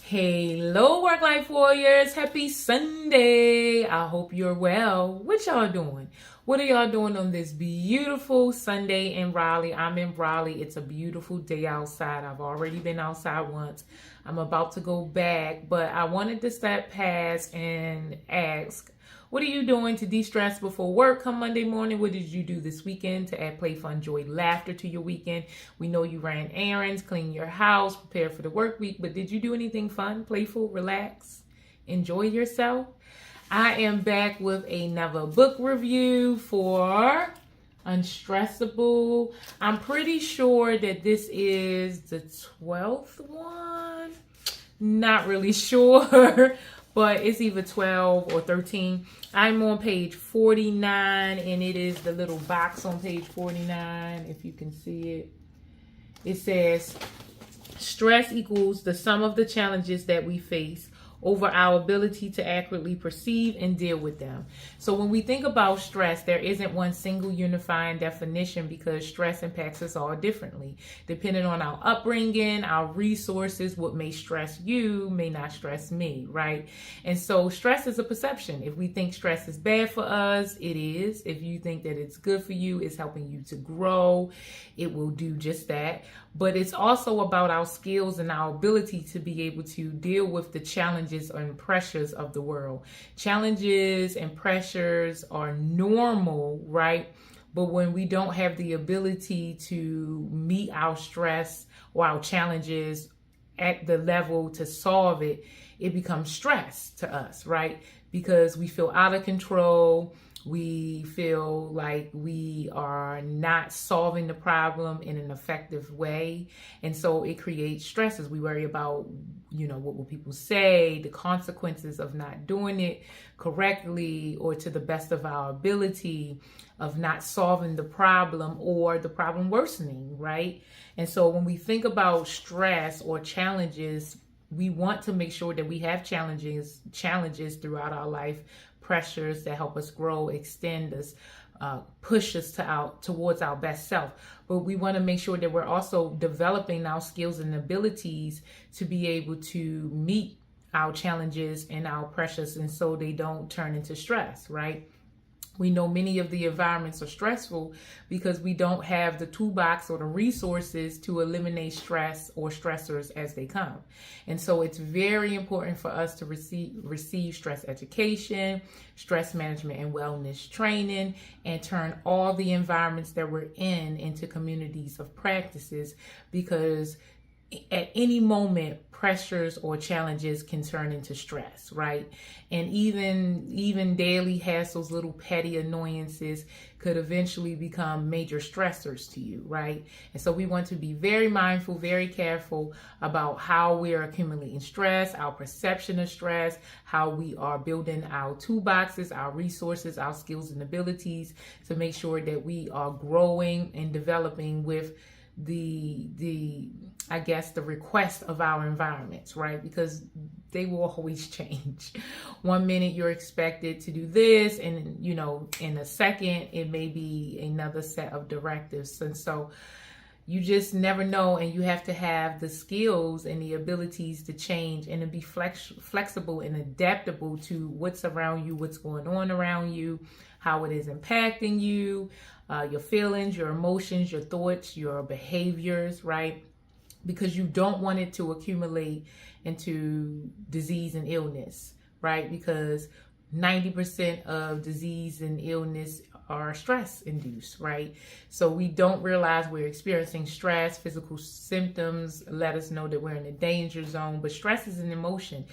Hello, work life warriors. Happy Sunday. I hope you're well. What y'all doing? What are y'all doing on this beautiful Sunday in Raleigh? I'm in Raleigh. It's a beautiful day outside. I've already been outside once. I'm about to go back, but I wanted to step past and ask, what are you doing to de-stress before work come Monday morning? What did you do this weekend to add play, fun, joy, laughter to your weekend? We know you ran errands, cleaned your house, prepared for the work week, but did you do anything fun, playful, relax, enjoy yourself? I am back with another book review for Unstressable. I'm pretty sure that this is the 12th one. Not really sure. But it's either 12 or 13. I'm on page 49, and it is the little box on page 49, if you can see it. It says, stress equals the sum of the challenges that we face over our ability to accurately perceive and deal with them. So when we think about stress, there isn't one single unifying definition because stress impacts us all differently. Depending on our upbringing, our resources, what may stress you may not stress me, right? And so stress is a perception. If we think stress is bad for us, it is. If you think that it's good for you, it's helping you to grow, it will do just that. But it's also about our skills and our ability to be able to deal with the challenges and pressures of the world. Challenges and pressures are normal, right? But when we don't have the ability to meet our stress or our challenges at the level to solve it, it becomes stress to us, right? Because we feel out of control. We feel like we are not solving the problem in an effective way. And so it creates stresses. We worry about, what will people say, the consequences of not doing it correctly or to the best of our ability, of not solving the problem or the problem worsening, right? And so when we think about stress or challenges, we want to make sure that we have challenges throughout our life, pressures that help us grow, extend us, push us towards our best self. But we want to make sure that we're also developing our skills and abilities to be able to meet our challenges and our pressures, and so they don't turn into stress, right? We know many of the environments are stressful because we don't have the toolbox or the resources to eliminate stress or stressors as they come. And so it's very important for us to receive stress education, stress management and wellness training, and turn all the environments that we're in into communities of practices, because at any moment, pressures or challenges can turn into stress, right? And even daily hassles, little petty annoyances could eventually become major stressors to you, right? And so we want to be very mindful, very careful about how we are accumulating stress, our perception of stress, how we are building our toolboxes, our resources, our skills and abilities to make sure that we are growing and developing with the request of our environments, right? Because they will always change. One minute you're expected to do this, and in a second it may be another set of directives. And so you just never know, and you have to have the skills and the abilities to change and to be flexible and adaptable to what's around you, what's going on around you, how it is impacting you, your feelings, your emotions, your thoughts, your behaviors, right? Because you don't want it to accumulate into disease and illness, right? Because 90% of disease and illness are stress induced, right? So we don't realize we're experiencing stress. Physical symptoms let us know that we're in a danger zone, but stress is an emotion,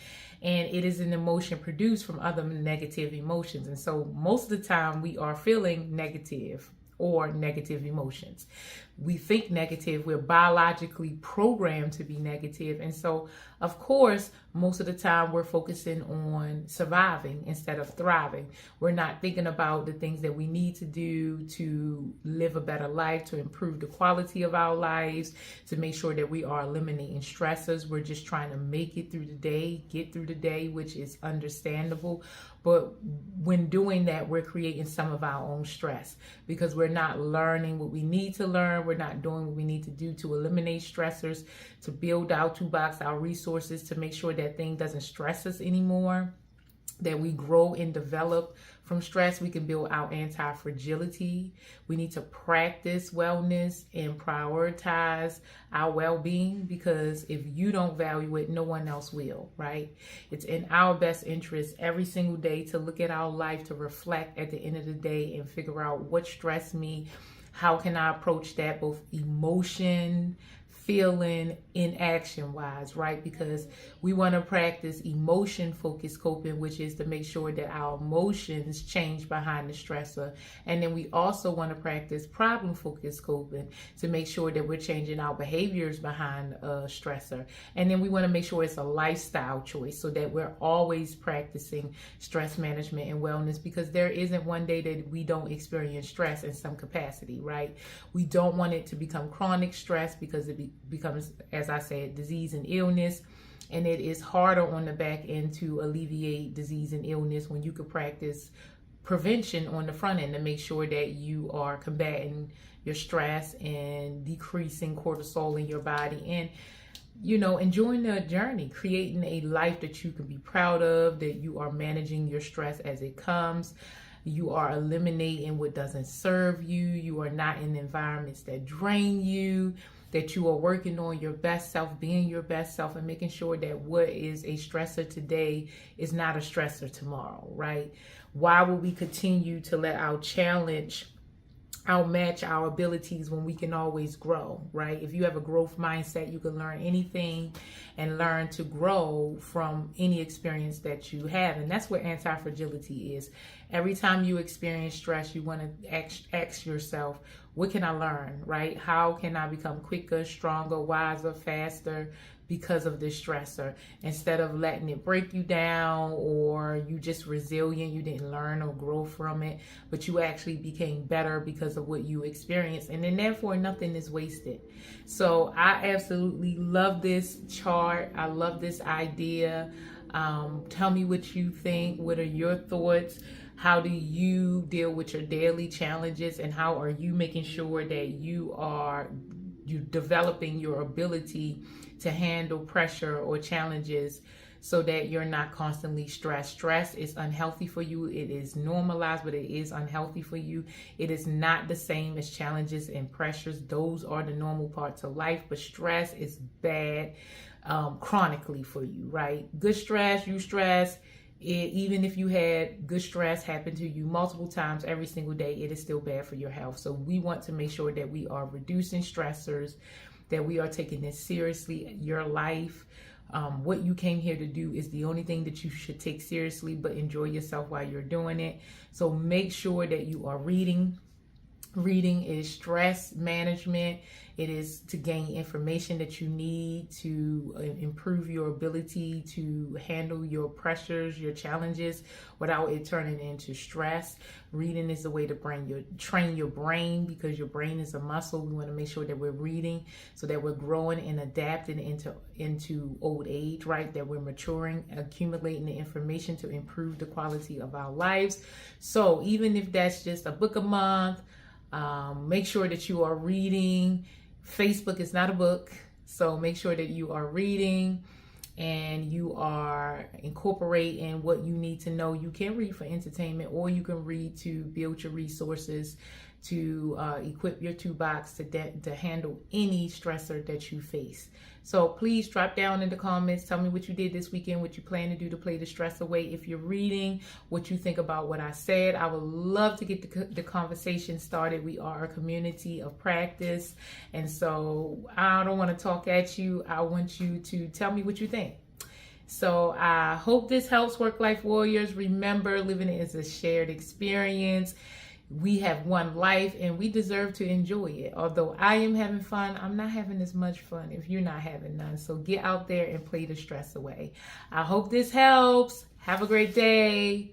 and it is an emotion produced from other negative emotions. And so most of the time we are feeling negative or negative emotions. We think negative, we're biologically programmed to be negative. And so, of course, most of the time we're focusing on surviving instead of thriving. We're not thinking about the things that we need to do to live a better life, to improve the quality of our lives, to make sure that we are eliminating stressors. We're just trying to make it through the day, get through the day, which is understandable. But when doing that, we're creating some of our own stress because we're not learning what we need to learn. we're not doing what we need to do to eliminate stressors, to build our toolbox, our resources, to make sure that thing doesn't stress us anymore, that we grow and develop from stress. We can build our anti-fragility. We need to practice wellness and prioritize our well-being, because if you don't value it, no one else will, right? It's in our best interest every single day to look at our life, to reflect at the end of the day and figure out what stressed me. How can I approach that, both emotion, feeling, in action wise, right? Because we want to practice emotion focused coping, which is to make sure that our emotions change behind the stressor. And then we also want to practice problem focused coping to make sure that we're changing our behaviors behind a stressor. And then we want to make sure it's a lifestyle choice, so that we're always practicing stress management and wellness, because there isn't one day that we don't experience stress in some capacity, right? We don't want it to become chronic stress, because it becomes, as I said, disease and illness. And it is harder on the back end to alleviate disease and illness when you could practice prevention on the front end to make sure that you are combating your stress and decreasing cortisol in your body, and enjoying the journey, creating a life that you can be proud of, that you are managing your stress as it comes. You are eliminating what doesn't serve you. You are not in environments that drain you, that you are working on your best self, being your best self, and making sure that what is a stressor today is not a stressor tomorrow, right? Why would we continue to let our challenge outmatch our abilities when we can always grow, right? If you have a growth mindset, you can learn anything and learn to grow from any experience that you have. And that's what anti-fragility is. Every time you experience stress, you want to ask yourself, what can I learn, right? How can I become quicker, stronger, wiser, faster because of this stressor? Instead of letting it break you down, or you just resilient, you didn't learn or grow from it, but you actually became better because of what you experienced. And then therefore nothing is wasted. So I absolutely love this chart. I love this idea. Tell me what you think. What are your thoughts? How do you deal with your daily challenges, and how are you making sure that you're developing your ability to handle pressure or challenges so that you're not constantly stressed? Stress is unhealthy for you. It is normalized, but it is unhealthy for you. It is not the same as challenges and pressures. Those are the normal parts of life, but stress is bad chronically for you, right? Good stress, you stress. Even if you had good stress happen to you multiple times every single day, it is still bad for your health. So we want to make sure that we are reducing stressors, that we are taking this seriously. Your life, what you came here to do, is the only thing that you should take seriously, but enjoy yourself while you're doing it. So make sure that you are reading. Reading is stress management. It is to gain information that you need to improve your ability to handle your pressures, your challenges, without it turning into stress. Reading is a way to train your brain, because your brain is a muscle. We want to make sure that we're reading so that we're growing and adapting into old age, right? That we're maturing, accumulating the information to improve the quality of our lives. So even if that's just a book a month, make sure that you are reading. Facebook is not a book, so make sure that you are reading and you are incorporating what you need to know. You can read for entertainment, or you can read to build your resources, to equip your toolbox to handle any stressor that you face. So please drop down in the comments. Tell me what you did this weekend, what you plan to do to play the stress away. If you're reading, what you think about what I said. I would love to get the conversation started. We are a community of practice. And so I don't want to talk at you. I want you to tell me what you think. So I hope this helps, work-life warriors. Remember, living is a shared experience. We have one life and we deserve to enjoy it. Although I am having fun, I'm not having as much fun if you're not having none. So get out there and play the stress away. I hope this helps. Have a great day.